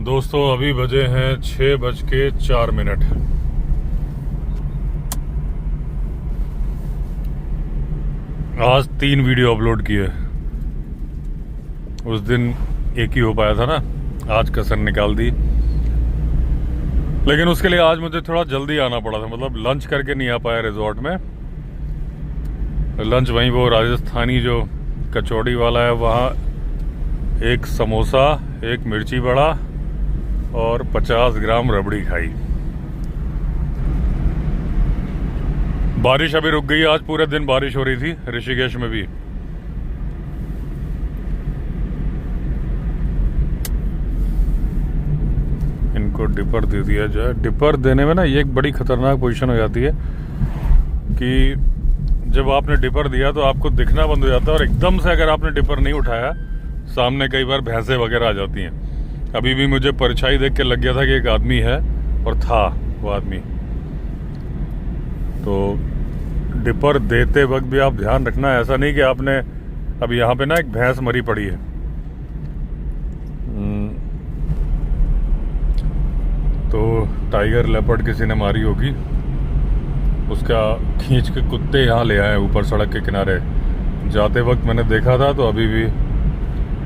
दोस्तों अभी बजे हैं 6:04। आज 3 वीडियो अपलोड किए। उस दिन एक ही हो पाया था ना, आज कसर निकाल दी। लेकिन उसके लिए आज मुझे थोड़ा जल्दी आना पड़ा था, मतलब लंच करके नहीं आ पाया रिजॉर्ट में। लंच वहीं वो राजस्थानी जो कचौड़ी वाला है वहाँ एक समोसा, एक मिर्ची बड़ा और 50 ग्राम रबड़ी खाई। बारिश अभी रुक गई, आज पूरे दिन बारिश हो रही थी ऋषिकेश में भी। इनको डिपर दे दिया जाए। डिपर देने में ना ये एक बड़ी खतरनाक पोजीशन हो जाती है कि जब आपने डिपर दिया तो आपको दिखना बंद हो जाता है, और एकदम से अगर आपने डिपर नहीं उठाया, सामने कई बार भैंसें वगैरह आ जाती हैं। अभी भी मुझे परछाई देख के लग गया था कि एक आदमी है, और था वो आदमी। तो डिपर देते वक्त भी आप ध्यान रखना, ऐसा नहीं कि आपने अब यहाँ पे ना एक भैंस मरी पड़ी है, तो टाइगर लेपर्ड किसी ने मारी होगी, उसका खींच के कुत्ते यहाँ ले आए ऊपर सड़क के किनारे। जाते वक्त मैंने देखा था, तो अभी भी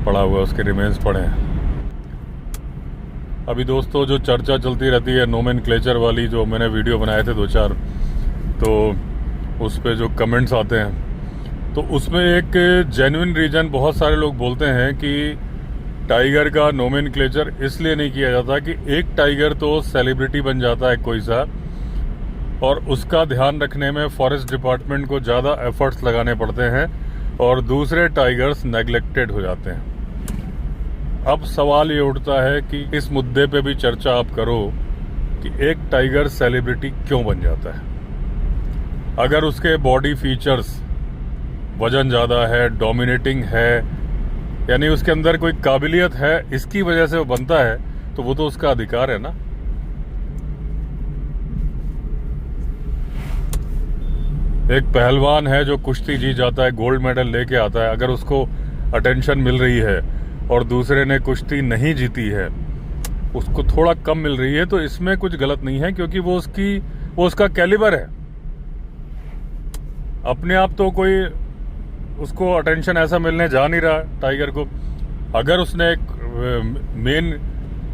पड़ा हुआ, उसके रिमेन्स पड़े हैं। अभी दोस्तों जो चर्चा चलती रहती है नोमेनक्लेचर वाली, जो मैंने वीडियो बनाए थे 2-4, तो उस पे जो कमेंट्स आते हैं, तो उसमें एक जेन्युइन रीजन बहुत सारे लोग बोलते हैं कि टाइगर का नोमेनक्लेचर इसलिए नहीं किया जाता कि एक टाइगर तो सेलिब्रिटी बन जाता है कोई सा, और उसका ध्यान रखने में फॉरेस्ट डिपार्टमेंट को ज़्यादा एफर्ट्स लगाने पड़ते हैं, और दूसरे टाइगर्स नेग्लेक्टेड हो जाते हैं। अब सवाल ये उठता है कि इस मुद्दे पे भी चर्चा आप करो कि एक टाइगर सेलिब्रिटी क्यों बन जाता है। अगर उसके बॉडी फीचर्स, वजन ज़्यादा है, डोमिनेटिंग है, यानी उसके अंदर कोई काबिलियत है, इसकी वजह से वो बनता है, तो वो तो उसका अधिकार है ना। एक पहलवान है जो कुश्ती जीत जाता है, गोल्ड मेडल लेके आता है, अगर उसको अटेंशन मिल रही है और दूसरे ने कुश्ती नहीं जीती है, उसको थोड़ा कम मिल रही है, तो इसमें कुछ गलत नहीं है, क्योंकि वो उसका कैलिबर है। अपने आप तो कोई उसको अटेंशन ऐसा मिलने जा नहीं रहा टाइगर को। अगर उसने एक मेन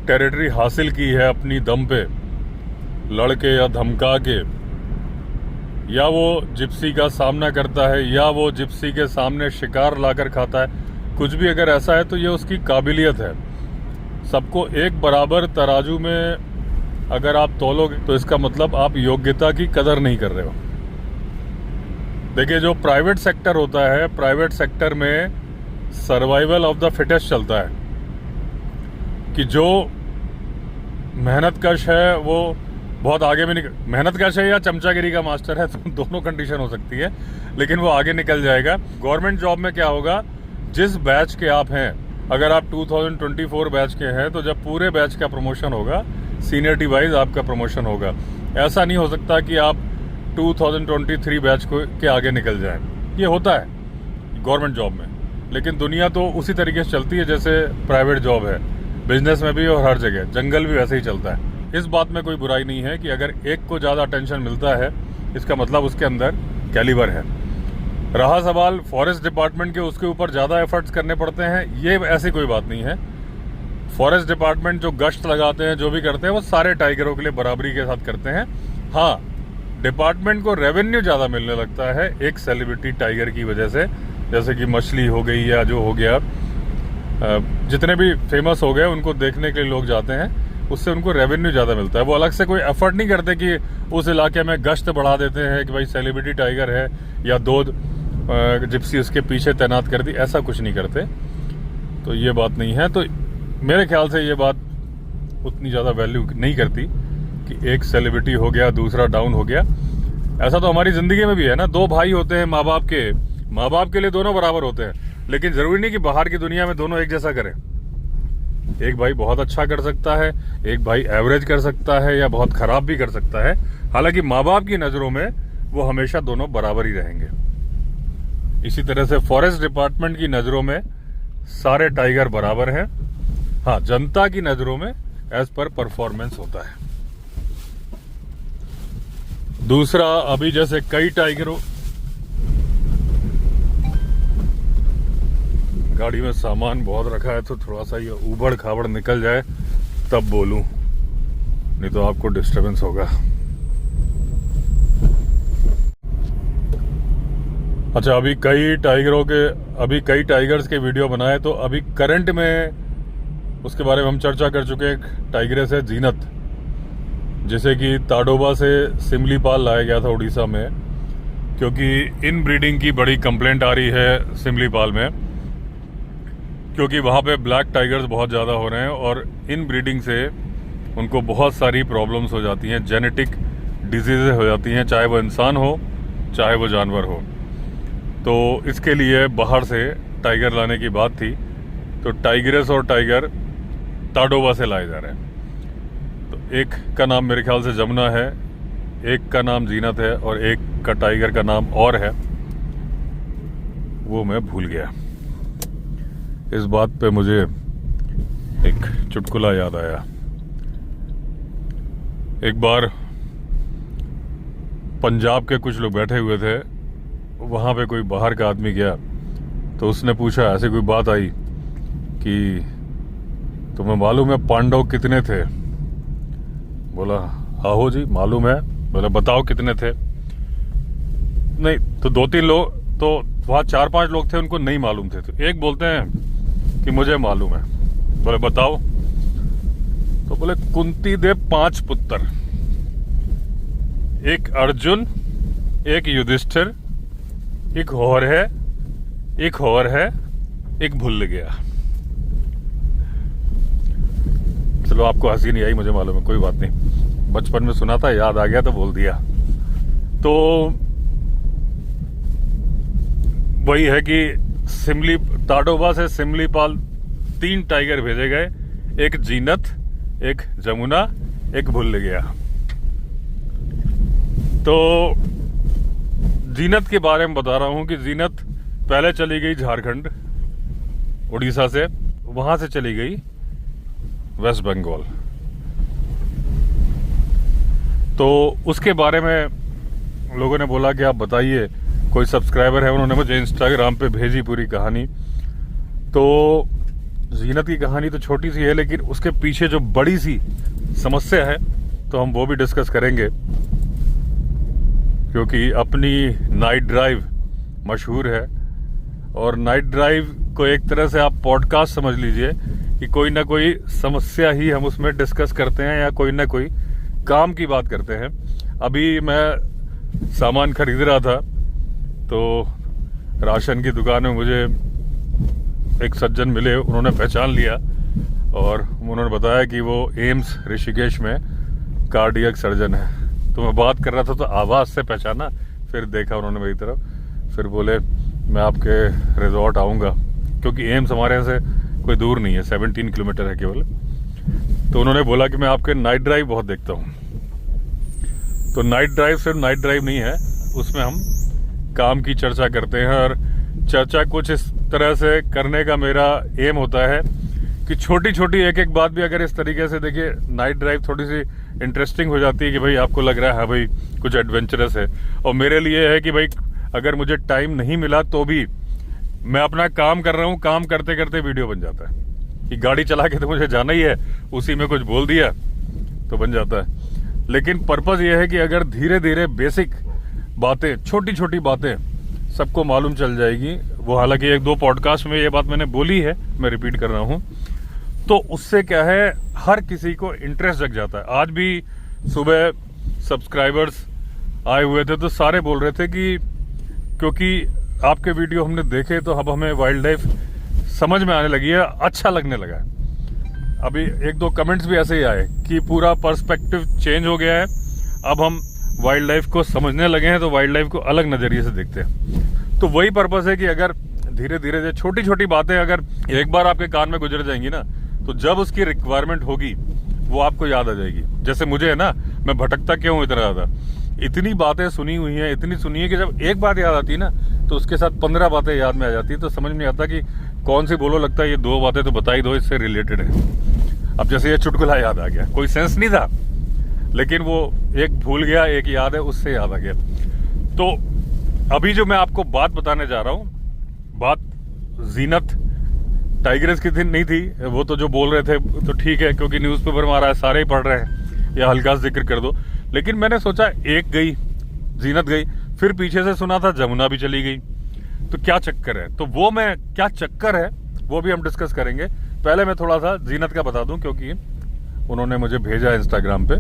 टेरिटरी हासिल की है अपनी दम पे, लड़के या धमका के, या वो जिप्सी का सामना करता है, या वो जिप्सी के सामने शिकार लाकर खाता है, कुछ भी अगर ऐसा है, तो ये उसकी काबिलियत है। सबको एक बराबर तराजू में अगर आप तोलोगे, तो इसका मतलब आप योग्यता की कदर नहीं कर रहे हो। देखिए, जो प्राइवेट सेक्टर होता है, प्राइवेट सेक्टर में सर्वाइवल ऑफ द फिटेस्ट चलता है, कि जो मेहनतकश है वो बहुत आगे में निकल, मेहनतकश है या चमचागिरी का मास्टर है, तो दोनों कंडीशन हो सकती है, लेकिन वो आगे निकल जाएगा। गवर्नमेंट जॉब में क्या होगा, जिस बैच के आप हैं, अगर आप 2024 बैच के हैं, तो जब पूरे बैच का प्रमोशन होगा, सीनियरिटी वाइज आपका प्रमोशन होगा। ऐसा नहीं हो सकता कि आप 2023 बैच के आगे निकल जाएं। ये होता है गवर्नमेंट जॉब में, लेकिन दुनिया तो उसी तरीके से चलती है जैसे प्राइवेट जॉब है, बिजनेस में भी और हर जगह। जंगल भी वैसे ही चलता है। इस बात में कोई बुराई नहीं है कि अगर एक को ज़्यादा अटेंशन मिलता है, इसका मतलब उसके अंदर कैलिबर है। रहा सवाल फॉरेस्ट डिपार्टमेंट के, उसके ऊपर ज़्यादा एफर्ट्स करने पड़ते हैं, ये ऐसी कोई बात नहीं है। फॉरेस्ट डिपार्टमेंट जो गश्त लगाते हैं, जो भी करते हैं, वो सारे टाइगरों के लिए बराबरी के साथ करते हैं। हाँ, डिपार्टमेंट को रेवेन्यू ज़्यादा मिलने लगता है एक सेलिब्रिटी टाइगर की वजह से, जैसे कि मछली हो गई या जो हो गया, जितने भी फेमस हो गए उनको देखने के लिए लोग जाते हैं, उससे उनको रेवेन्यू ज़्यादा मिलता है। वो अलग से कोई एफर्ट नहीं करते कि उस इलाके में गश्त बढ़ा देते हैं कि भाई सेलिब्रिटी टाइगर है या 2 जिप्सी उसके पीछे तैनात कर दी, ऐसा कुछ नहीं करते। तो ये बात नहीं है। तो मेरे ख्याल से ये बात उतनी ज़्यादा वैल्यू नहीं करती कि एक सेलिब्रिटी हो गया, दूसरा डाउन हो गया। ऐसा तो हमारी ज़िंदगी में भी है ना, 2 भाई होते हैं माँ बाप के लिए दोनों बराबर होते हैं, लेकिन ज़रूरी नहीं कि बाहर की दुनिया में दोनों एक जैसा करें। एक भाई बहुत अच्छा कर सकता है, एक भाई एवरेज कर सकता है, या बहुत खराब भी कर सकता है। हालांकि माँ बाप की नज़रों में वो हमेशा दोनों बराबर ही रहेंगे। इसी तरह से फॉरेस्ट डिपार्टमेंट की नज़रों में सारे टाइगर बराबर हैं। हाँ, जनता की नज़रों में एज पर परफॉर्मेंस होता है। दूसरा, अभी जैसे कई टाइगरों, गाड़ी में सामान बहुत रखा है तो थोड़ा सा ये उबड़ खाबड़ निकल जाए तब बोलूं, नहीं तो आपको डिस्टरबेंस होगा। अच्छा, अभी कई टाइगर्स के वीडियो बनाए, तो अभी करंट में उसके बारे में हम चर्चा कर चुके हैं। एक टाइग्रेस है जीनत, जिसे कि ताडोबा से सिमलीपाल लाया गया था उड़ीसा में, क्योंकि इन ब्रीडिंग की बड़ी कंप्लेंट आ रही है सिमलीपाल में, क्योंकि वहाँ पे ब्लैक टाइगर्स बहुत ज़्यादा हो रहे हैं और इन ब्रीडिंग से उनको बहुत सारी प्रॉब्लम्स हो जाती हैं, जेनेटिक डिजीज़ेज हो जाती हैं, चाहे वो इंसान हो चाहे वो जानवर हो। तो इसके लिए बाहर से टाइगर लाने की बात थी, तो टाइग्रेस और टाइगर ताडोबा से लाए जा रहे हैं। तो एक का नाम मेरे ख्याल से जमुना है, एक का नाम जीनत है और एक का टाइगर का नाम और है, वो मैं भूल गया। इस बात पे मुझे एक चुटकुला याद आया। एक बार पंजाब के कुछ लोग बैठे हुए थे, वहाँ पे कोई बाहर का आदमी गया तो उसने पूछा, ऐसी कोई बात आई कि तुम्हें मालूम है पांडव कितने थे? बोला आहो जी मालूम है। बोला बताओ कितने थे? नहीं, तो 2-3 लोग, तो वहाँ 4-5 लोग थे उनको नहीं मालूम थे, तो एक बोलते हैं कि मुझे मालूम है। बोले बताओ? तो बोले कुंती दे 5 पुत्र, एक अर्जुन, एक युधिष्ठिर, एक और है, एक भूल गया। चलो आपको हंसी नहीं आई, मुझे मालूम है, कोई बात नहीं, बचपन में सुना था, याद आ गया तो बोल दिया। तो वही है कि ताडोबा से सिमलीपाल 3 टाइगर भेजे गए, एक जीनत, एक जमुना, एक भूल गया। तो जीनत के बारे में बता रहा हूं कि जीनत पहले चली गई झारखंड, उड़ीसा से, वहां से चली गई वेस्ट बंगाल। तो उसके बारे में लोगों ने बोला कि आप बताइए, कोई सब्सक्राइबर है, उन्होंने मुझे इंस्टाग्राम पे भेजी पूरी कहानी। तो जीनत की कहानी तो छोटी सी है, लेकिन उसके पीछे जो बड़ी सी समस्या है तो हम वो भी डिस्कस करेंगे, क्योंकि अपनी नाइट ड्राइव मशहूर है। और नाइट ड्राइव को एक तरह से आप पॉडकास्ट समझ लीजिए कि कोई ना कोई समस्या ही हम उसमें डिस्कस करते हैं या कोई ना कोई काम की बात करते हैं। अभी मैं सामान खरीद रहा था तो राशन की दुकान में मुझे एक सज्जन मिले, उन्होंने पहचान लिया और उन्होंने बताया कि वो एम्स ऋषिकेश में कार्डियक सर्जन है। तो मैं बात कर रहा था तो आवाज़ से पहचाना, फिर देखा उन्होंने मेरी तरफ, फिर बोले मैं आपके रिजॉर्ट आऊँगा, क्योंकि एम्स हमारे यहाँ से कोई दूर नहीं है, 17 किलोमीटर है केवल। तो उन्होंने बोला कि मैं आपके नाइट ड्राइव बहुत देखता हूँ। तो नाइट ड्राइव सिर्फ नाइट ड्राइव नहीं है, उसमें हम काम की चर्चा करते हैं और चर्चा कुछ इस तरह से करने का मेरा एम होता है कि छोटी छोटी एक एक बात भी अगर इस तरीके से देखिए, नाइट ड्राइव थोड़ी सी इंटरेस्टिंग हो जाती है कि भाई आपको लग रहा है भाई कुछ एडवेंचरस है। और मेरे लिए है कि भाई अगर मुझे टाइम नहीं मिला तो भी मैं अपना काम कर रहा हूँ, काम करते करते वीडियो बन जाता है कि गाड़ी चला के तो मुझे जाना ही है, उसी में कुछ बोल दिया तो बन जाता है। लेकिन पर्पस ये है कि अगर धीरे धीरे बेसिक बातें, छोटी छोटी बातें सबको मालूम चल जाएगी, वो हालांकि 1-2 पॉडकास्ट में ये बात मैंने बोली है, मैं रिपीट कर रहा हूँ, तो उससे क्या है हर किसी को इंटरेस्ट जग जाता है। आज भी सुबह सब्सक्राइबर्स आए हुए थे तो सारे बोल रहे थे कि क्योंकि आपके वीडियो हमने देखे तो अब हमें वाइल्ड लाइफ समझ में आने लगी है, अच्छा लगने लगा है। अभी 1-2 कमेंट्स भी ऐसे ही आए कि पूरा पर्सपेक्टिव चेंज हो गया है, अब हम वाइल्ड लाइफ को समझने लगे हैं, तो वाइल्ड लाइफ को अलग नजरिए से देखते हैं। तो वही पर्पस है कि अगर धीरे धीरे छोटी छोटी बातें अगर एक बार आपके कान में गुजर जाएंगी ना, तो जब उसकी रिक्वायरमेंट होगी वो आपको याद आ जाएगी। जैसे मुझे है ना, मैं भटकता क्यों हूं इतना ज्यादा, इतनी बातें सुनी हुई हैं, इतनी सुनी है कि जब एक बात याद आती है ना तो उसके साथ 15 बातें याद में आ जाती है, तो समझ में नहीं आता कि कौन सी बोलो, लगता है ये 2 बातें तो बता ही दो, इससे रिलेटेड है। अब जैसे ये चुटकुला याद आ गया, कोई सेंस नहीं था लेकिन वो एक भूल गया, एक याद है, उससे याद आ गया। तो अभी जो मैं आपको बात बताने जा रहा हूँ, बात जीनत टाइग्रेस की थी नहीं थी, वो तो जो बोल रहे थे तो ठीक है क्योंकि न्यूज़पेपर में आ रहा है, सारे ही पढ़ रहे हैं, या हल्का सा जिक्र कर दो। लेकिन मैंने सोचा एक गई, जीनत गई, फिर पीछे से सुना था जमुना भी चली गई, तो क्या चक्कर है? तो वो मैं क्या चक्कर है वो भी हम डिस्कस करेंगे। पहले मैं थोड़ा सा जीनत का बता दूं क्योंकि उन्होंने मुझे भेजा इंस्टाग्राम पे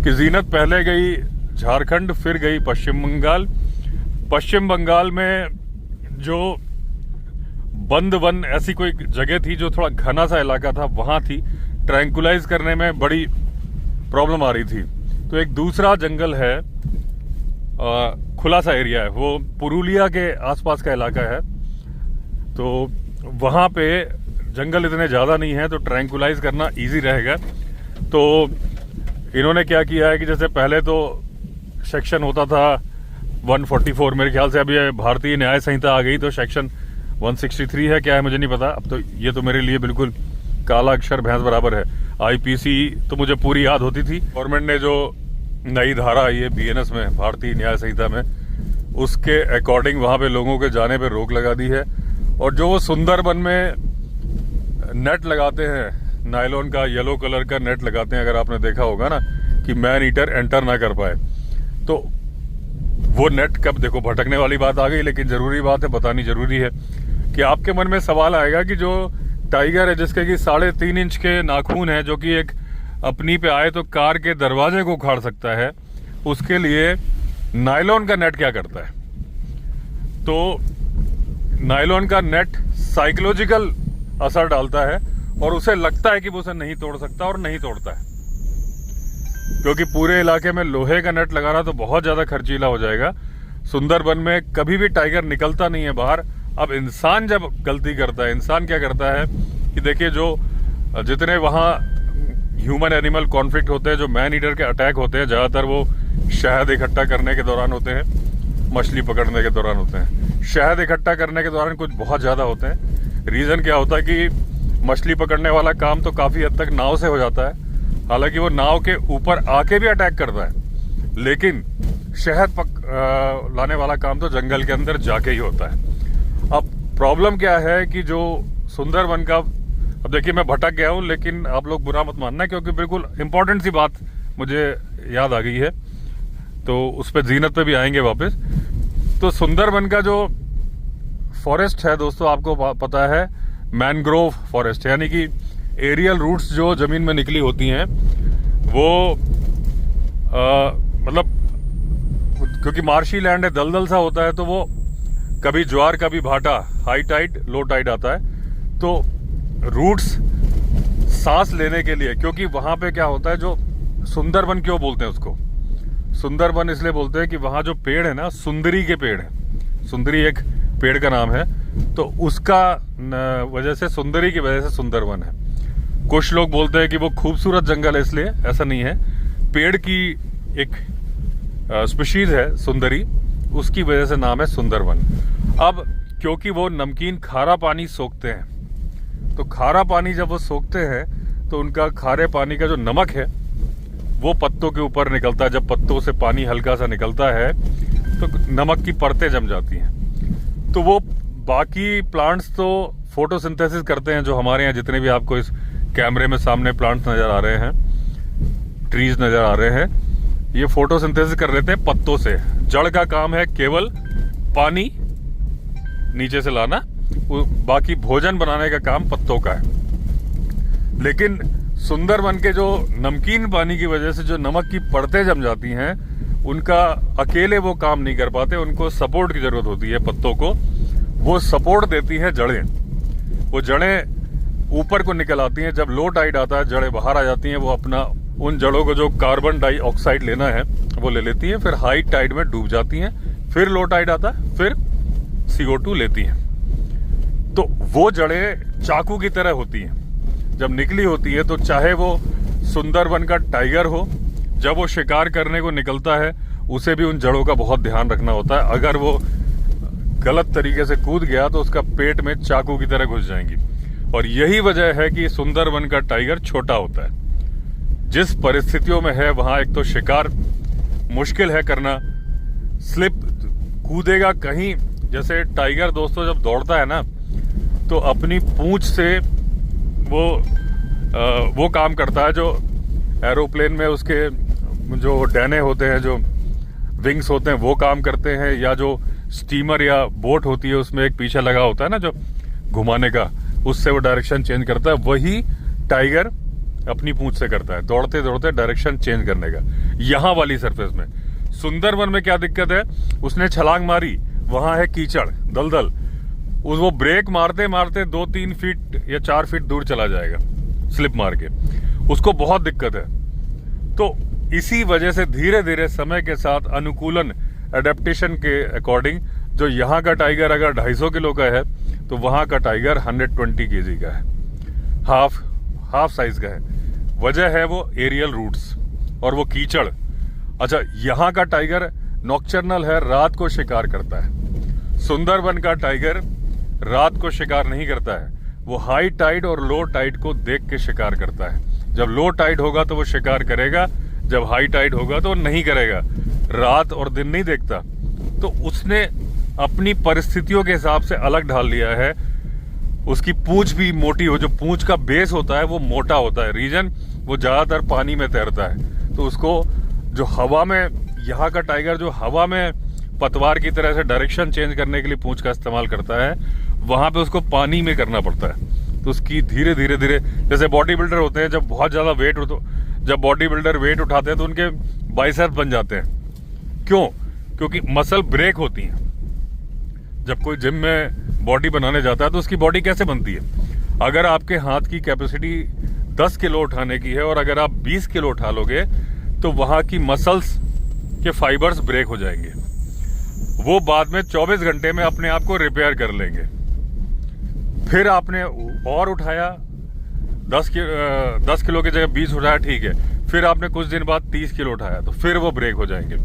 कि जीनत पहले गई झारखंड, फिर गई पश्चिम बंगाल। पश्चिम बंगाल में जो बंद वन ऐसी कोई जगह थी जो थोड़ा घना सा इलाका था, वहां थी, ट्रैंकुलाइज करने में बड़ी प्रॉब्लम आ रही थी। तो एक दूसरा जंगल है, खुला सा एरिया है, वो पुरुलिया के आसपास का इलाका है। तो वहां पे जंगल इतने ज़्यादा नहीं है तो ट्रैंकुलाइज करना इजी रहेगा। तो इन्होंने क्या किया है कि जैसे पहले तो सेक्शन होता था 144, मेरे ख्याल से अभी भारतीय न्याय संहिता आ गई तो सेक्शन 163 है, क्या है मुझे नहीं पता। अब तो ये तो मेरे लिए बिल्कुल काला अक्षर भैंस बराबर है। आईपीसी तो मुझे पूरी याद होती थी। गवर्नमेंट ने जो नई धारा आई है बीएनएस में, भारतीय न्याय संहिता में, उसके अकॉर्डिंग वहां पे लोगों के जाने पे रोक लगा दी है। और जो वो सुंदरबन में नेट लगाते हैं, नायलॉन का येलो कलर का नेट लगाते हैं, अगर आपने देखा होगा ना, कि मैन ईटर एंटर ना कर पाए, तो वो नेट कब, देखो भटकने वाली बात आ गई, लेकिन जरूरी बात है, बतानी जरूरी है कि आपके मन में सवाल आएगा कि जो टाइगर है जिसके कि 3.5 इंच के नाखून है, जो कि एक अपनी पे आए तो कार के दरवाजे को उखाड़ सकता है, उसके लिए नायलॉन का नेट क्या करता है? तो नायलॉन का नेट साइकोलॉजिकल असर डालता है और उसे लगता है कि वो उसे नहीं तोड़ सकता, और नहीं तोड़ता है, क्योंकि पूरे इलाके में लोहे का नेट लगाना तो बहुत ज्यादा खर्चीला हो जाएगा। सुंदरबन में कभी भी टाइगर निकलता नहीं है बाहर। अब इंसान जब गलती करता है, इंसान क्या करता है कि देखिए, जो जितने वहाँ ह्यूमन एनिमल कॉन्फ्लिक्ट होते हैं, जो मैन ईटर के अटैक होते हैं, ज्यादातर वो शहद इकट्ठा करने के दौरान होते हैं, मछली पकड़ने के दौरान होते हैं। शहद इकट्ठा करने के दौरान कुछ बहुत ज्यादा होते हैं। रीजन क्या होता है कि मछली पकड़ने वाला काम तो काफी हद तक नाव से हो जाता है, हालांकि वो नाव के ऊपर आके भी अटैक करता है, लेकिन शहद लाने वाला काम तो जंगल के अंदर जाके ही होता है। अब प्रॉब्लम क्या है कि जो सुंदरबन का, अब देखिए मैं भटक गया हूं, लेकिन आप लोग बुरा मत मानना, क्योंकि बिल्कुल इंपॉर्टेंट सी बात मुझे याद आ गई है, तो उस पर जीनत पे भी आएंगे वापस। तो सुंदरबन का जो फॉरेस्ट है दोस्तों, आपको पता है मैनग्रोव फॉरेस्ट, यानी कि एरियल रूट्स जो जमीन में निकली होती हैं, वो मतलब क्योंकि मार्शी लैंड है, दलदल सा होता है, तो वो कभी ज्वार कभी भाटा, हाई टाइड लो टाइड आता है। तो रूट्स सांस लेने के लिए, क्योंकि वहां पे क्या होता है, जो सुंदरबन क्यों बोलते हैं उसको, सुंदरबन इसलिए बोलते हैं कि वहां जो पेड़ है ना, सुंदरी के पेड़ है, सुंदरी एक पेड़ का नाम है, तो उसका वजह से, सुंदरी की वजह से सुंदरबन है। कुछ लोग बोलते हैं कि वो खूबसूरत जंगल है, इसलिए, ऐसा नहीं है। पेड़ की एक स्पीशीज है सुंदरी, उसकी वजह से नाम है सुंदरबन। अब क्योंकि वो नमकीन खारा पानी सोखते हैं, तो खारा पानी जब वो सोखते हैं तो उनका खारे पानी का जो नमक है वो पत्तों के ऊपर निकलता है। जब पत्तों से पानी हल्का सा निकलता है तो नमक की परतें जम जाती हैं। तो वो बाकी प्लांट्स तो फोटोसिंथेसिस करते हैं, जो हमारे यहाँ जितने भी आपको इस कैमरे में सामने प्लांट्स नजर आ रहे हैं, ट्रीज नजर आ रहे हैं, ये फोटोसिंथेसिस कर लेते हैं पत्तों से। जड़ का काम है केवल पानी नीचे से लाना, बाकी भोजन बनाने का काम पत्तों का है। लेकिन सुंदरबन के जो नमकीन पानी की वजह से जो नमक की परतें जम जाती हैं, उनका अकेले वो काम नहीं कर पाते, उनको सपोर्ट की जरूरत होती है पत्तों को। वो सपोर्ट देती है जड़ें, वो जड़ें ऊपर को निकल आती हैं। जब लो टाइड आता है, जड़ें बाहर आ जाती हैं, वो अपना उन जड़ों को जो कार्बन डाइऑक्साइड लेना है वो ले लेती हैं, फिर हाई टाइड में डूब जाती हैं, फिर लो टाइड आता है, फिर CO2 लेती हैं। तो वो जड़ें चाकू की तरह होती हैं। जब निकली होती है तो चाहे वो सुंदरबन का टाइगर हो, जब वो शिकार करने को निकलता है, उसे भी उन जड़ों का बहुत ध्यान रखना होता है। अगर वो गलत तरीके से कूद गया तो उसका पेट में चाकू की तरह घुस जाएंगी। और यही वजह है कि सुंदरबन का टाइगर छोटा होता है। जिस परिस्थितियों में है वहां एक तो शिकार मुश्किल है करना, स्लिप कूदेगा कहीं। जैसे टाइगर दोस्तों जब दौड़ता है ना तो अपनी पूंछ से वो काम करता है जो एरोप्लेन में उसके जो डैने होते हैं, जो विंग्स होते हैं, वो काम करते हैं, या जो स्टीमर या बोट होती है उसमें एक पीछे लगा होता है ना जो घुमाने का, उससे वो डायरेक्शन चेंज करता है। वही टाइगर अपनी पूंछ से करता है, दौड़ते दौड़ते डायरेक्शन चेंज करने का। यहाँ वाली सरफेस में सुंदरबन में क्या दिक्कत है, उसने छलांग मारी, वहां है कीचड़ दलदल, वो ब्रेक मारते मारते 2-3 फीट या 4 फीट दूर चला जाएगा स्लिप मार के, उसको बहुत दिक्कत है। तो इसी वजह से धीरे धीरे समय के साथ अनुकूलन, एडेप्टेशन के अकॉर्डिंग, जो यहाँ का टाइगर अगर 250 किलो का है तो वहां का टाइगर 120 केजी का है, हाफ साइज का है। वजह है वो एरियल रूट्स और वो कीचड़। अच्छा, यहाँ का टाइगर नॉक्चर्नल है, रात को शिकार करता है। सुंदरबन का टाइगर रात को शिकार नहीं करता है, वो हाई टाइड और लो टाइड को देख के शिकार करता है। जब लो टाइड होगा तो वो शिकार करेगा, जब हाई टाइड होगा तो नहीं करेगा। रात और दिन नहीं देखता। तो उसने अपनी परिस्थितियों के हिसाब से अलग ढाल लिया है। उसकी पूंछ भी मोटी हो, जो पूंछ का बेस होता है वो मोटा होता है। रीजन वो ज्यादातर पानी में तैरता है, तो उसको जो हवा में, यहाँ का टाइगर जो हवा में पतवार की तरह से डायरेक्शन चेंज करने के लिए पूंछ का इस्तेमाल करता है, वहां पे उसको पानी में करना पड़ता है। तो उसकी धीरे धीरे जैसे बॉडी बिल्डर होते हैं, जब बहुत ज्यादा वेट हो, तो जब बॉडी बिल्डर वेट उठाते हैं तो उनके बाइसेप्स बन जाते हैं। क्यों? क्योंकि मसल ब्रेक होती हैं। जब कोई जिम में बॉडी बनाने जाता है तो उसकी बॉडी कैसे बनती है? अगर आपके हाथ की कैपेसिटी 10 किलो उठाने की है और अगर आप 20 किलो उठा लोगे तो वहां की मसल्स के फाइबर्स ब्रेक हो जाएंगे। वो बाद में 24 घंटे में अपने आप को रिपेयर कर लेंगे। फिर आपने और उठाया, 10 किलो की जगह 20 उठाया, ठीक है। फिर आपने कुछ दिन बाद 30 किलो उठाया तो फिर वो ब्रेक हो जाएंगे।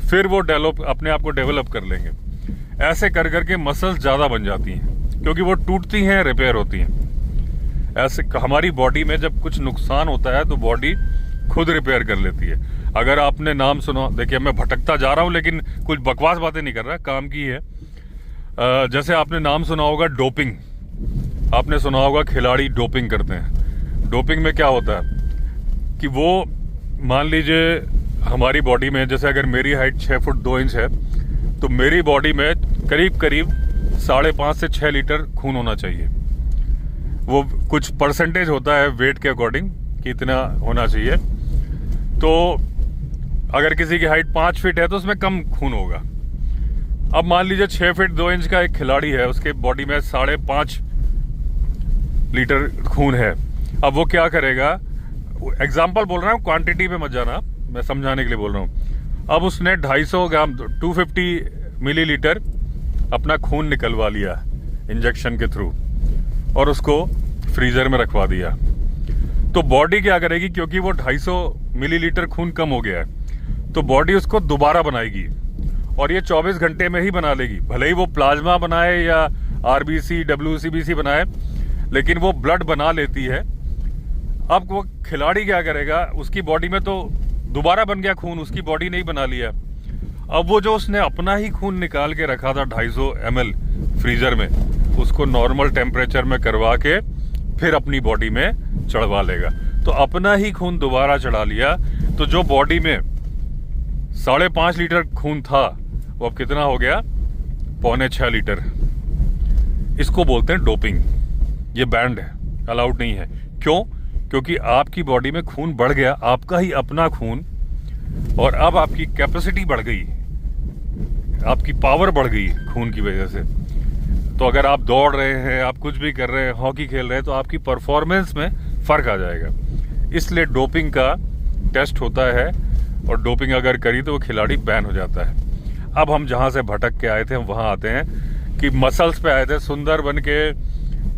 फिर वो अपने आप को डेवलप कर लेंगे। ऐसे कर करके मसल्स ज्यादा बन जाती हैं, क्योंकि वो टूटती हैं, रिपेयर होती हैं। ऐसे हमारी बॉडी में जब कुछ नुकसान होता है तो बॉडी खुद रिपेयर कर लेती है। अगर आपने नाम सुना, देखिए मैं भटकता जा रहा हूं लेकिन कुछ बकवास बातें नहीं कर रहा, काम की है। जैसे आपने नाम सुना होगा डोपिंग, आपने सुना होगा खिलाड़ी डोपिंग करते हैं। डोपिंग में क्या होता है कि वो, मान लीजिए हमारी बॉडी में, जैसे अगर मेरी हाइट 6 फुट 2 इंच है तो मेरी बॉडी में करीब करीब 5.5 से 6 लीटर खून होना चाहिए। वो कुछ परसेंटेज होता है वेट के अकॉर्डिंग कि इतना होना चाहिए। तो अगर किसी की हाइट 5 फीट है तो उसमें कम खून होगा। अब मान लीजिए 6 फीट 2 इंच का एक खिलाड़ी है, उसके बॉडी में 5.5 लीटर खून है। अब वो क्या करेगा, एग्जाम्पल बोल रहा हूँ, क्वांटिटी पे मत जाना, मैं समझाने के लिए बोल रहा हूँ। अब उसने 250 ग्राम 250 मिलीलीटर अपना खून निकलवा लिया इंजेक्शन के थ्रू और उसको फ्रीजर में रखवा दिया। तो बॉडी क्या करेगी, क्योंकि वो 250 मिलीलीटर खून कम हो गया है तो बॉडी उसको दोबारा बनाएगी और ये 24 घंटे में ही बना लेगी। भले ही वो प्लाज्मा बनाए या आरबीसी WCBC बनाए, लेकिन वो ब्लड बना लेती है। अब वो खिलाड़ी क्या करेगा, उसकी बॉडी में तो दोबारा बन गया खून, उसकी बॉडी नहीं बना लिया। अब वो जो उसने अपना ही खून निकाल के रखा था 250 ml फ्रीजर में, उसको नॉर्मल टेम्परेचर में करवा के फिर अपनी बॉडी में चढ़वा लेगा। तो अपना ही खून दोबारा चढ़ा लिया। तो जो बॉडी में 5.5 लीटर खून था वो अब कितना हो गया, 5.25 लीटर। इसको बोलते हैं डोपिंग। ये बैंड है, अलाउड नहीं है। क्यों? क्योंकि आपकी बॉडी में खून बढ़ गया, आपका ही अपना खून, और अब आपकी कैपेसिटी बढ़ गई, आपकी पावर बढ़ गई खून की वजह से। तो अगर आप दौड़ रहे हैं, आप कुछ भी कर रहे हैं, हॉकी खेल रहे हैं, तो आपकी परफॉर्मेंस में फर्क आ जाएगा। इसलिए डोपिंग का टेस्ट होता है और डोपिंग अगर करी तो वो खिलाड़ी बैन हो जाता है। अब हम जहां से भटक के आए थे हम वहां आते हैं कि मसल्स पे आए थे। सुंदरबन के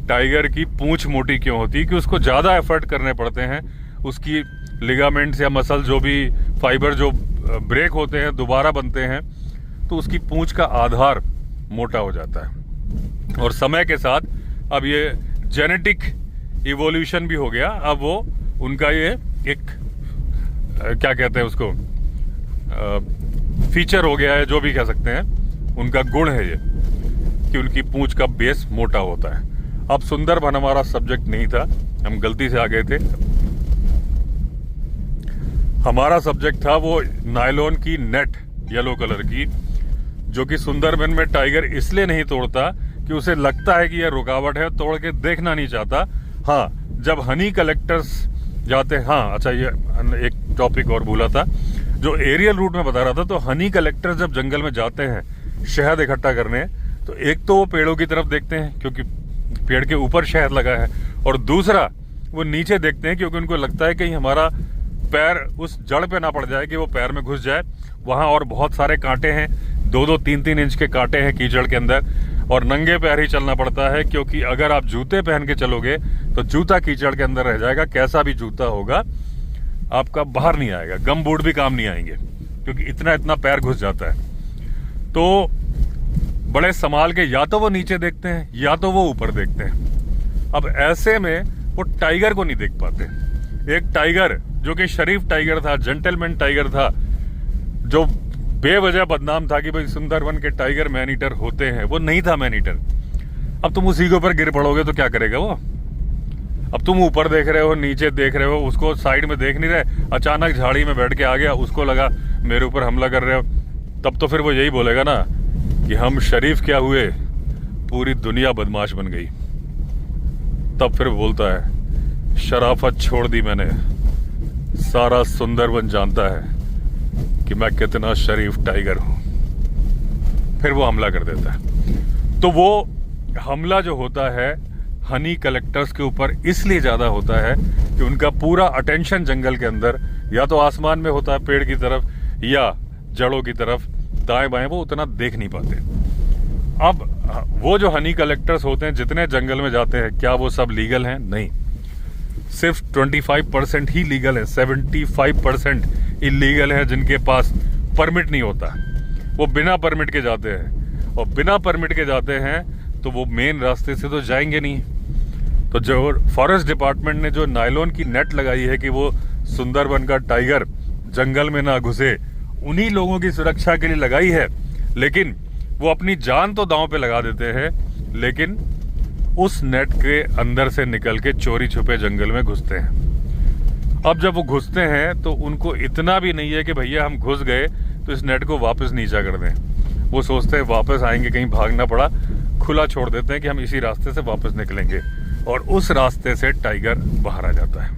टाइगर की पूंछ मोटी क्यों होती है? कि उसको ज्यादा एफर्ट करने पड़ते हैं। उसकी लिगामेंट्स या मसल जो भी फाइबर जो ब्रेक होते हैं दोबारा बनते हैं, तो उसकी पूंछ का आधार मोटा हो जाता है। और समय के साथ अब ये जेनेटिक इवोल्यूशन भी हो गया। अब वो उनका ये एक क्या कहते हैं उसको, फीचर हो गया है, जो भी कह सकते हैं, उनका गुण है ये कि उनकी पूंछ का बेस मोटा होता है। अब सुंदरबन हमारा सब्जेक्ट नहीं था, हम गलती से आ गए थे। हमारा सब्जेक्ट था वो नायलॉन की नेट, येलो कलर की, जो कि सुंदरबन में टाइगर इसलिए नहीं तोड़ता कि उसे लगता है कि यह रुकावट है, तोड़ के देखना नहीं चाहता। हाँ, जब हनी कलेक्टर्स जाते हैं, हाँ अच्छा, ये एक टॉपिक और भूला था जो एरियल रूट में बता रहा था। तो हनी कलेक्टर्स जब जंगल में जाते हैं शहद इकट्ठा करने, तो एक तो वो पेड़ों की तरफ देखते हैं क्योंकि पेड़ के ऊपर शहद लगा है, और दूसरा वो नीचे देखते हैं क्योंकि उनको लगता है कहीं हमारा पैर उस जड़ पे ना पड़ जाए कि वो पैर में घुस जाए। वहां और बहुत सारे कांटे हैं, 2-2, 3-3 इंच के कांटे हैं कीचड़ के अंदर, और नंगे पैर ही चलना पड़ता है क्योंकि अगर आप जूते पहन के चलोगे तो जूता कीचड़ के अंदर रह जाएगा। कैसा भी जूता होगा आपका बाहर नहीं आएगा, गम बूट भी काम नहीं आएंगे क्योंकि इतना इतना पैर घुस जाता है। तो बड़े संभाल के या तो वो नीचे देखते हैं या तो वो ऊपर देखते हैं। अब ऐसे में वो टाइगर को नहीं देख पाते। एक टाइगर जो कि शरीफ टाइगर था, जेंटलमैन टाइगर था, जो बेवजह बदनाम था कि भाई सुंदरबन के टाइगर मैन ईटर होते हैं, वो नहीं था मैन ईटर। अब तुम उसी के ऊपर गिर पड़ोगे तो क्या करेगा वो? अब तुम ऊपर देख रहे हो, नीचे देख रहे हो, उसको साइड में देख नहीं रहे, अचानक झाड़ी में बैठ के आ गया, उसको लगा मेरे ऊपर हमला कर रहे हो, तब तो फिर वो यही बोलेगा ना कि हम शरीफ क्या हुए, पूरी दुनिया बदमाश बन गई। तब फिर बोलता है शराफत छोड़ दी मैंने, सारा सुंदरबन जानता है कि मैं कितना शरीफ टाइगर हूं। फिर वो हमला कर देता है। तो वो हमला जो होता है हनी कलेक्टर्स के ऊपर इसलिए ज्यादा होता है कि उनका पूरा अटेंशन जंगल के अंदर या तो आसमान में होता है पेड़ की तरफ या जड़ों की तरफ, दाएं बाएं वो उतना देख नहीं पाते। अब वो जो हनी कलेक्टर्स होते हैं जितने जंगल में जाते हैं, क्या वो सब लीगल हैं? नहीं, सिर्फ 25% ही लीगल है, 75% इलीगल है जिनके पास परमिट नहीं होता। वो बिना परमिट के जाते हैं, और बिना परमिट के जाते हैं तो वो मेन रास्ते से तो जाएंगे नहीं। तो जो फॉरेस्ट डिपार्टमेंट ने जो नायलॉन की नेट लगाई है कि वो सुंदरबन का टाइगर जंगल में ना घुसे, उन्हीं लोगों की सुरक्षा के लिए लगाई है। लेकिन वो अपनी जान तो दांव पे लगा देते हैं, लेकिन उस नेट के अंदर से निकल के चोरी छुपे जंगल में घुसते हैं। अब जब वो घुसते हैं तो उनको इतना भी नहीं है कि भैया हम घुस गए तो इस नेट को वापस नीचा कर दें। वो सोचते हैं वापस आएंगे, कहीं भागना पड़ा, खुला छोड़ देते हैं कि हम इसी रास्ते से वापस निकलेंगे, और उस रास्ते से टाइगर बाहर आ जाता है।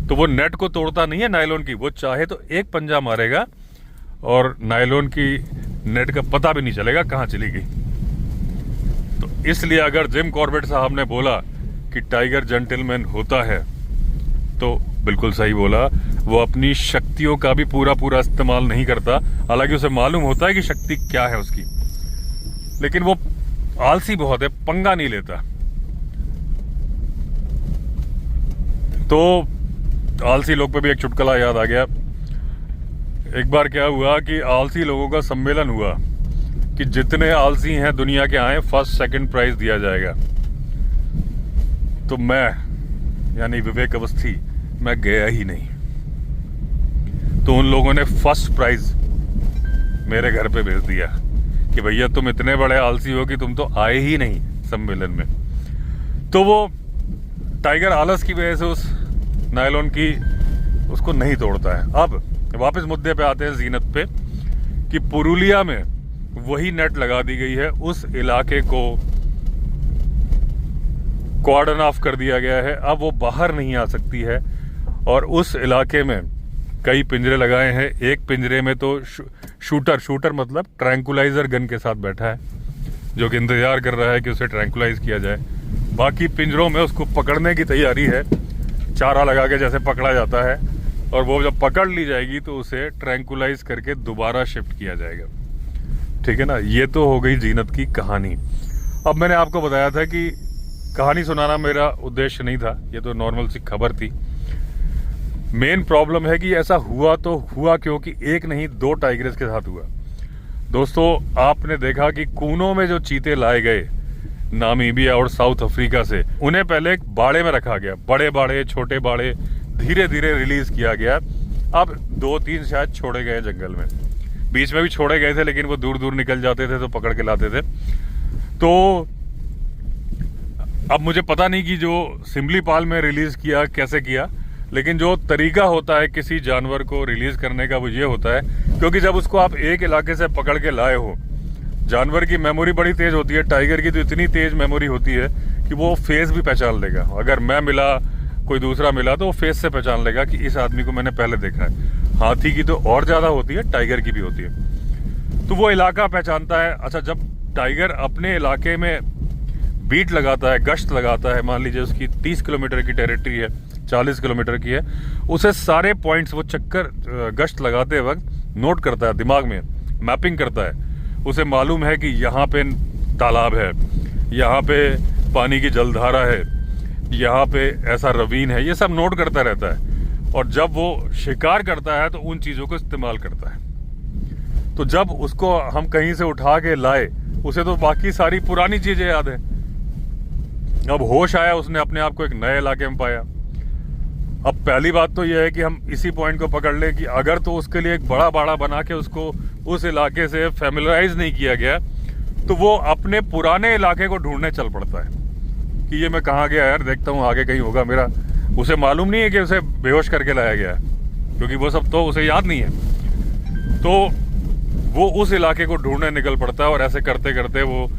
तो वो नेट को तोड़ता नहीं है नायलॉन की, वो चाहे तो एक पंजा मारेगा और नायलॉन की नेट का पता भी नहीं चलेगा कहाँ चली गई। तो इसलिए अगर जिम कॉर्बेट साहब ने बोला कि टाइगर जेंटलमैन होता है तो बिल्कुल सही बोला। वो अपनी शक्तियों का भी पूरा इस्तेमाल नहीं करता, हालांकि उसे मालूम होता है कि शक्ति क्या है उसकी, लेकिन वो आलसी बहुत है, पंगा नहीं लेता। तो आलसी लोग पे भी एक चुटकुला याद आ गया। एक बार क्या हुआ कि आलसी लोगों का सम्मेलन हुआ कि जितने आलसी हैं दुनिया के आए, फर्स्ट सेकंड प्राइज दिया जाएगा। तो मैं यानी विवेक अवस्थी, मैं गया ही नहीं। तो उन लोगों ने फर्स्ट प्राइज मेरे घर पे भेज दिया कि भैया तुम इतने बड़े आलसी हो कि तुम तो आए ही नहीं सम्मेलन में। तो वो टाइगर आलस की वजह से उस नायलॉन की उसको नहीं तोड़ता है। अब वापस मुद्दे पे आते हैं, जीनत पे, कि पुरुलिया में वही नेट लगा दी गई है, उस इलाके को कॉर्डन ऑफ कर दिया गया है। अब वो बाहर नहीं आ सकती है, और उस इलाके में कई पिंजरे लगाए हैं। एक पिंजरे में तो शूटर मतलब ट्रैंकुलाइजर गन के साथ बैठा है, जो कि इंतजार कर रहा है कि उसे ट्रैंकुलाइज किया जाए। बाकी पिंजरों में उसको पकड़ने की तैयारी है, चारा लगा के जैसे पकड़ा जाता है, और वो जब पकड़ ली जाएगी तो उसे ट्रैंकुलाइज करके दोबारा शिफ्ट किया जाएगा। ठीक है ना। ये तो हो गई जीनत की कहानी। अब मैंने आपको बताया था कि कहानी सुनाना मेरा उद्देश्य नहीं था, ये तो नॉर्मल सी खबर थी। मेन प्रॉब्लम है कि ऐसा हुआ तो हुआ क्योंकि एक नहीं 2 टाइगर्स के साथ हुआ। दोस्तों, आपने देखा कि कूनों में जो चीते लाए गए, नामीबिया और साउथ अफ्रीका से, उन्हें पहले एक बाड़े में रखा गया, बड़े बाड़े छोटे बाड़े धीरे धीरे रिलीज किया गया। अब 2-3 शायद छोड़े गए जंगल में, बीच में भी छोड़े गए थे लेकिन वो दूर दूर निकल जाते थे तो पकड़ के लाते थे। तो अब मुझे पता नहीं कि जो सिमलीपाल में रिलीज किया कैसे किया, लेकिन जो तरीका होता है किसी जानवर को रिलीज करने का वो ये होता है, क्योंकि जब उसको आप एक इलाके से पकड़ के लाए हो, जानवर की मेमोरी बड़ी तेज होती है। टाइगर की तो इतनी तेज मेमोरी होती है कि वो फेस भी पहचान लेगा। अगर मैं मिला, कोई दूसरा मिला, तो वो फेस से पहचान लेगा कि इस आदमी को मैंने पहले देखा है। हाथी की तो और ज्यादा होती है, टाइगर की भी होती है। तो वो इलाका पहचानता है। अच्छा, जब टाइगर अपने इलाके में बीट लगाता है, गश्त लगाता है, मान लीजिए उसकी 30 किलोमीटर की टेरिटरी है, 40 किलोमीटर की है, उसे सारे पॉइंट्स वो चक्कर गश्त लगाते वक्त नोट करता है, दिमाग में मैपिंग करता है। उसे मालूम है कि यहाँ पे तालाब है, यहाँ पे पानी की जलधारा है, यहाँ पे ऐसा रवीन है, ये सब नोट करता रहता है। और जब वो शिकार करता है तो उन चीजों को इस्तेमाल करता है। तो जब उसको हम कहीं से उठा के लाए, उसे तो बाकी सारी पुरानी चीजें याद है। अब होश आया, उसने अपने आप को एक नए इलाके में पाया। अब पहली बात तो यह है कि हम इसी पॉइंट को पकड़ ले कि अगर तो उसके लिए एक बड़ा बाड़ा बना के उसको उस इलाके से फैमिलराइज नहीं किया गया, तो वो अपने पुराने इलाके को ढूंढने चल पड़ता है कि ये मैं कहाँ गया यार, देखता हूँ आगे कहीं होगा मेरा। उसे मालूम नहीं है कि उसे बेहोश करके लाया गया है, क्योंकि वो सब तो उसे याद नहीं है। तो वो उस इलाके को ढूंढने निकल पड़ता है। और ऐसे करते करते वो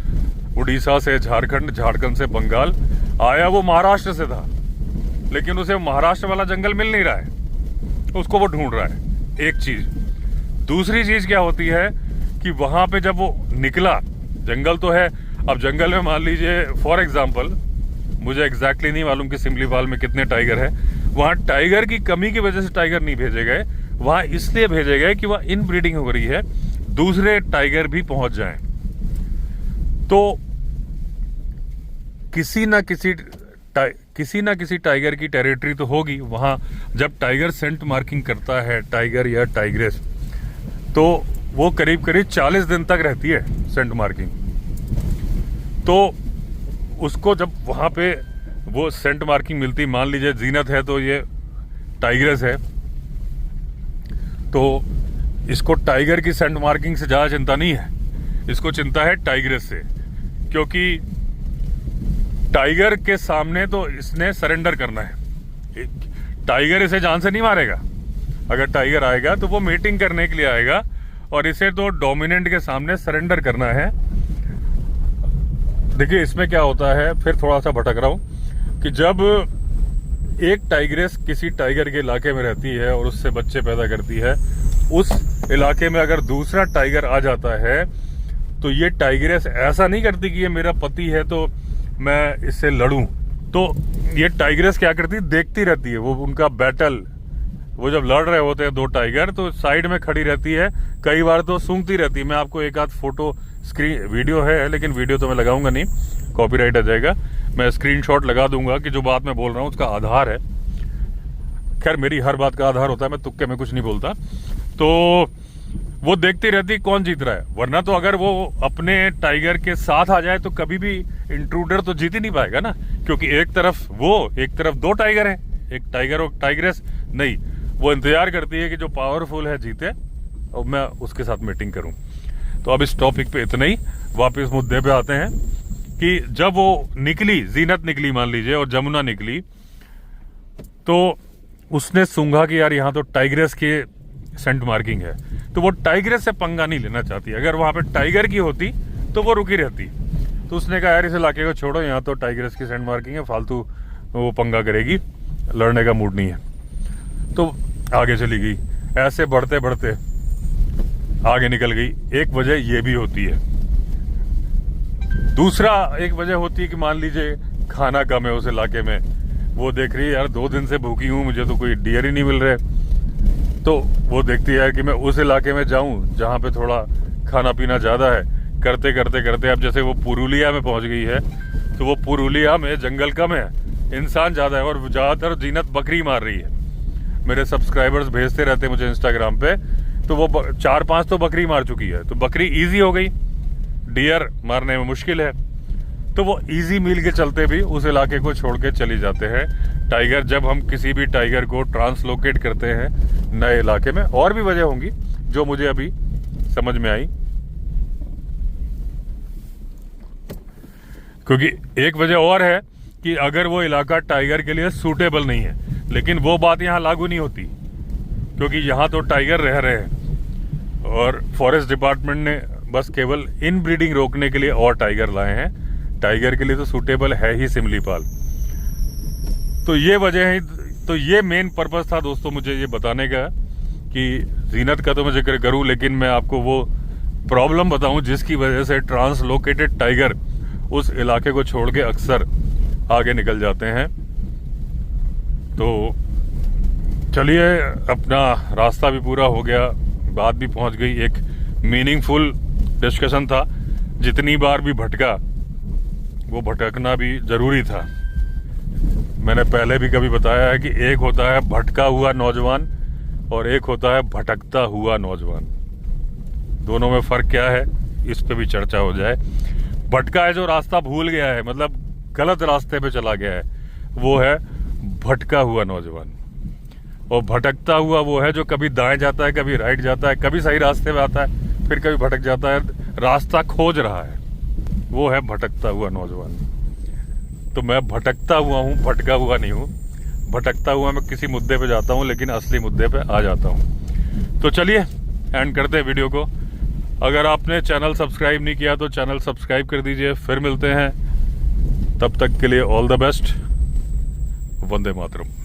उड़ीसा से झारखंड, झारखंड से बंगाल आया। वो महाराष्ट्र से था, लेकिन उसे महाराष्ट्र वाला जंगल मिल नहीं रहा है, उसको वो ढूंढ रहा है। एक चीज। दूसरी चीज क्या होती है कि वहां पे जब वो निकला, जंगल तो है, अब जंगल में मान लीजिए फॉर एग्जांपल, मुझे एग्जैक्टली नहीं मालूम कि सिमलीपाल में कितने टाइगर है। वहां टाइगर की कमी की वजह से टाइगर नहीं भेजे गए, वहां इसलिए भेजे गए कि वहां इन ब्रीडिंग हो रही है, दूसरे टाइगर भी पहुंच जाएं। तो किसी ना किसी टाइगर की टेरिटरी तो होगी वहां। जब टाइगर सेंट मार्किंग करता है, टाइगर या टाइग्रेस, तो वो करीब करीब 40 दिन तक रहती है सेंट मार्किंग। तो उसको जब वहां पे वो सेंट मार्किंग मिलती, मान लीजिए जीनत है तो ये टाइग्रेस है, तो इसको टाइगर की सेंट मार्किंग से ज्यादा चिंता नहीं है, इसको चिंता है टाइग्रेस से। क्योंकि टाइगर के सामने तो इसने सरेंडर करना है। टाइगर इसे जान से नहीं मारेगा। अगर टाइगर आएगा तो वो मीटिंग करने के लिए आएगा, और इसे तो डोमिनेंट के सामने सरेंडर करना है। देखिए इसमें क्या होता है, फिर थोड़ा सा भटक रहा हूं, कि जब एक टाइग्रेस किसी टाइगर के इलाके में रहती है और उससे बच्चे पैदा करती है, उस इलाके में अगर दूसरा टाइगर आ जाता है तो ये टाइग्रेस ऐसा नहीं करती कि ये मेरा पति है तो मैं इससे लड़ूं। तो ये टाइग्रेस क्या करती है, देखती रहती है। वो उनका बैटल, वो जब लड़ रहे होते हैं दो टाइगर, तो साइड में खड़ी रहती है, कई बार तो सूंघती रहती है। मैं आपको एक आध फोटो वीडियो है, लेकिन वीडियो तो मैं लगाऊंगा नहीं, कॉपीराइट आ जाएगा। मैं स्क्रीनशॉट लगा दूंगा कि जो बात मैं बोल रहा हूँ उसका आधार है। खैर मेरी हर बात का आधार होता है, मैं तुक्के में कुछ नहीं बोलता। तो वो देखती रहती कौन जीत रहा है, वरना तो अगर वो अपने टाइगर के साथ आ जाए तो कभी भी इंट्रूडर तो जीत ही नहीं पाएगा ना, क्योंकि एक तरफ वो, एक तरफ दो टाइगर है, एक टाइगर और टाइग्रेस नहीं। वो इंतजार करती है कि जो पावरफुल है जीते और मैं उसके साथ मीटिंग करूं। तो अब इस टॉपिक पे इतना ही, वापस मुद्दे पे आते हैं कि जब वो निकली, जीनत निकली मान लीजिए, और जमुना निकली, तो उसने सूंघा कि यार यहाँ तो टाइग्रेस के सेंट मार्किंग है, तो वो टाइग्रेस से पंगा नहीं लेना चाहती। अगर वहां पे टाइगर की होती तो वो रुकी रहती। तो उसने कहा यार इस इलाके को छोड़ो, यहाँ तो टाइग्रेस की सेंट मार्किंग है, फालतू वो पंगा करेगी, लड़ने का मूड नहीं है। तो आगे चली गई, ऐसे बढ़ते बढ़ते आगे निकल गई। एक वजह ये भी होती है। दूसरा एक वजह होती है कि मान लीजिए खाना कम है उस इलाके में, वो देख रही है यार 2 दिन से भूखी हूं, मुझे तो कोई डियर ही नहीं मिल रहे, तो वो देखती है कि मैं उस इलाके में जाऊं जहां पे थोड़ा खाना पीना ज्यादा है। करते करते करते अब जैसे वो पुरुलिया में पहुंच गई है, तो वो पुरुलिया में जंगल कम है, इंसान ज्यादा है, और ज्यादातर जीनत बकरी मार रही है। मेरे सब्सक्राइबर्स भेजते रहते हैं मुझे इंस्टाग्राम पे, तो वो 4-5 तो बकरी मार चुकी है। तो बकरी इजी हो गई, डियर मारने में मुश्किल है। तो वो इजी मील के चलते भी उस इलाके को छोड़ के चली जाते हैं टाइगर। जब हम किसी भी टाइगर को ट्रांसलोकेट करते हैं नए इलाके में, और भी वजह होंगी जो मुझे अभी समझ में आई, क्योंकि एक वजह और है कि अगर वो इलाका टाइगर के लिए सूटेबल नहीं है, लेकिन वो बात यहाँ लागू नहीं होती क्योंकि यहाँ तो टाइगर रह रहे हैं और फॉरेस्ट डिपार्टमेंट ने बस केवल इन ब्रीडिंग रोकने के लिए और टाइगर लाए हैं। टाइगर के लिए तो सूटेबल है ही सिमलीपाल। तो ये वजह है, तो ये मेन पर्पस था दोस्तों मुझे ये बताने का कि जीनत का तो मैं जिक्र करूं, लेकिन मैं आपको वो प्रॉब्लम बताऊं जिसकी वजह से ट्रांसलोकेटेड टाइगर उस इलाके को छोड़ के अक्सर आगे निकल जाते हैं। तो चलिए, अपना रास्ता भी पूरा हो गया, बात भी पहुंच गई, एक मीनिंगफुल डिस्कशन था। जितनी बार भी भटका वो भटकना भी जरूरी था। मैंने पहले भी कभी बताया है कि एक होता है भटका हुआ नौजवान और एक होता है भटकता हुआ नौजवान। दोनों में फर्क क्या है इस पे भी चर्चा हो जाए। भटका है जो रास्ता भूल गया है, मतलब गलत रास्ते पे चला गया है, वो है भटका हुआ नौजवान। और भटकता हुआ वो है जो कभी दाएं जाता है, कभी राइट जाता है, कभी सही रास्ते पे आता है, फिर कभी भटक जाता है, रास्ता खोज रहा है, वो है भटकता हुआ नौजवान। तो मैं भटकता हुआ हूँ, भटका हुआ नहीं हूँ। भटकता हुआ मैं किसी मुद्दे पे जाता हूँ लेकिन असली मुद्दे पे आ जाता हूँ। तो चलिए एंड करते हैं वीडियो को। अगर आपने चैनल सब्सक्राइब नहीं किया तो चैनल सब्सक्राइब कर दीजिए। फिर मिलते हैं, तब तक के लिए all the best. Vande Mataram.